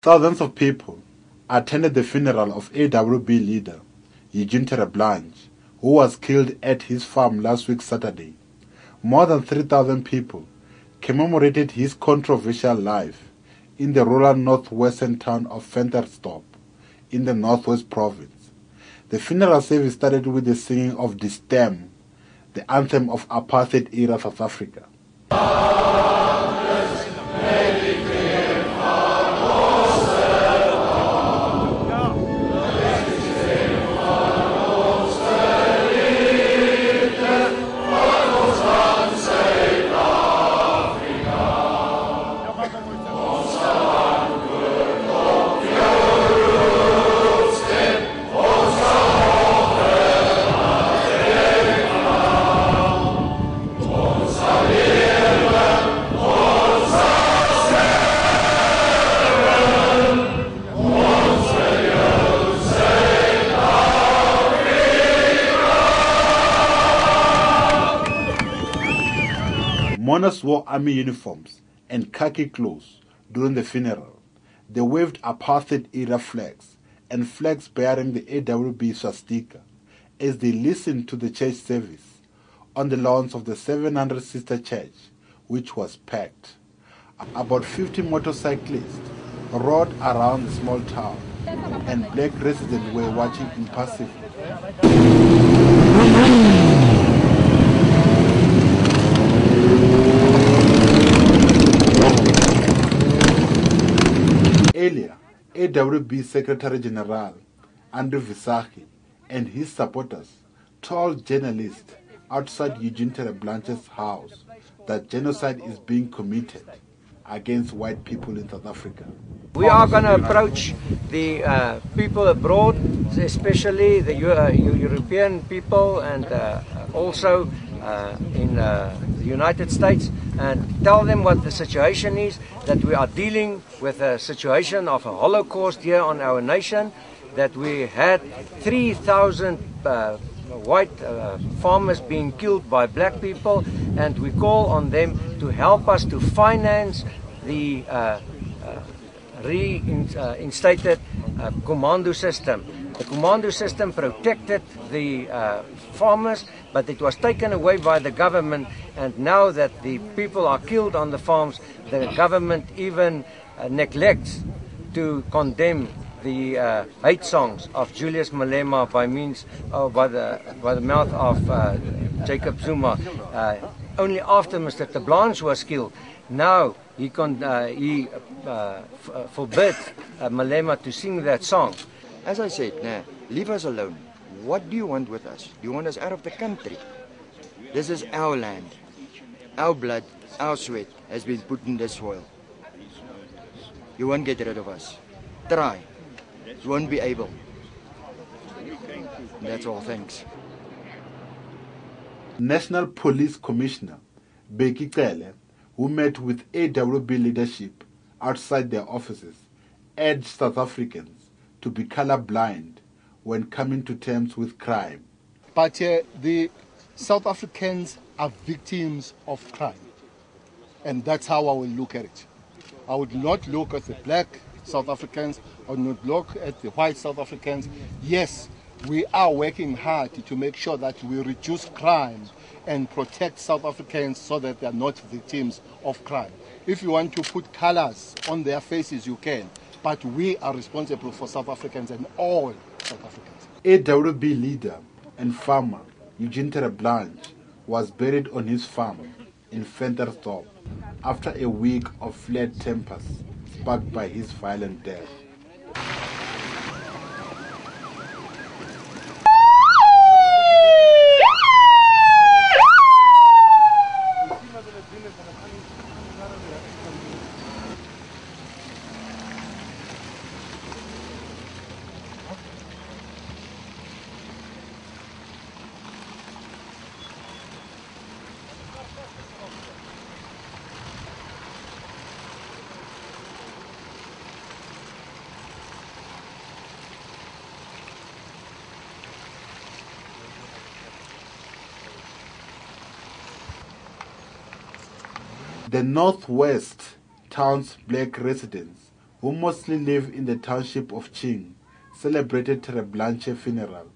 Thousands of people attended the funeral of AWB leader Eugene Terre Blanche, who was killed at his farm last week Saturday. More than 3,000 people commemorated his controversial life in the rural northwestern town of Ventersdorp in the Northwest Province. The funeral service started with the singing of Die Stem, the anthem of apartheid-era South Africa. Mourners wore army uniforms and khaki clothes during the funeral. They waved apartheid-era flags and flags bearing the AWB swastika as they listened to the church service on the lawns of the 700 Sister Church, which was packed. About 50 motorcyclists rode around the small town, and black residents were watching impassively. Earlier, AWB Secretary General Andrew Visagi and his supporters told journalists outside Eugene Terre Blanche's house that genocide is being committed against white people in South Africa. We are going to approach the people abroad, especially the European people, and also in the United States, and tell them what the situation is, that we are dealing with a situation of a Holocaust here on our nation, that we had 3,000 white farmers being killed by black people, and we call on them to help us to finance the reinstated commando system. The commando system protected the farmers, but it was taken away by the government, and now that the people are killed on the farms, the government even neglects to condemn the hate songs of Julius Malema by the mouth of Jacob Zuma. Only after Mr. Terre Blanche was killed, now he forbid Malema to sing that song. As I said, leave us alone. What do you want with us? Do you want us out of the country? This is our land. Our blood, our sweat has been put in this soil. You won't get rid of us. Try. You won't be able. That's all, thanks. National Police Commissioner Bheki Cele, who met with AWB leadership outside their offices, urged South Africans to be colorblind when coming to terms with crime. But the South Africans are victims of crime, and that's how I will look at it. I would not look at the black South Africans, I would not look at the white South Africans. Yes, we are working hard to make sure that we reduce crime and protect South Africans so that they are not victims of crime. If you want to put colors on their faces, you can, but we are responsible for South Africans and all South Africans. AWB leader and farmer Eugene Terre Blanche was buried on his farm in Ventersdorp after a week of flared tempers sparked by his violent death. The Northwest town's black residents who mostly live in the township of Ching, celebrated Terre Blanche funeral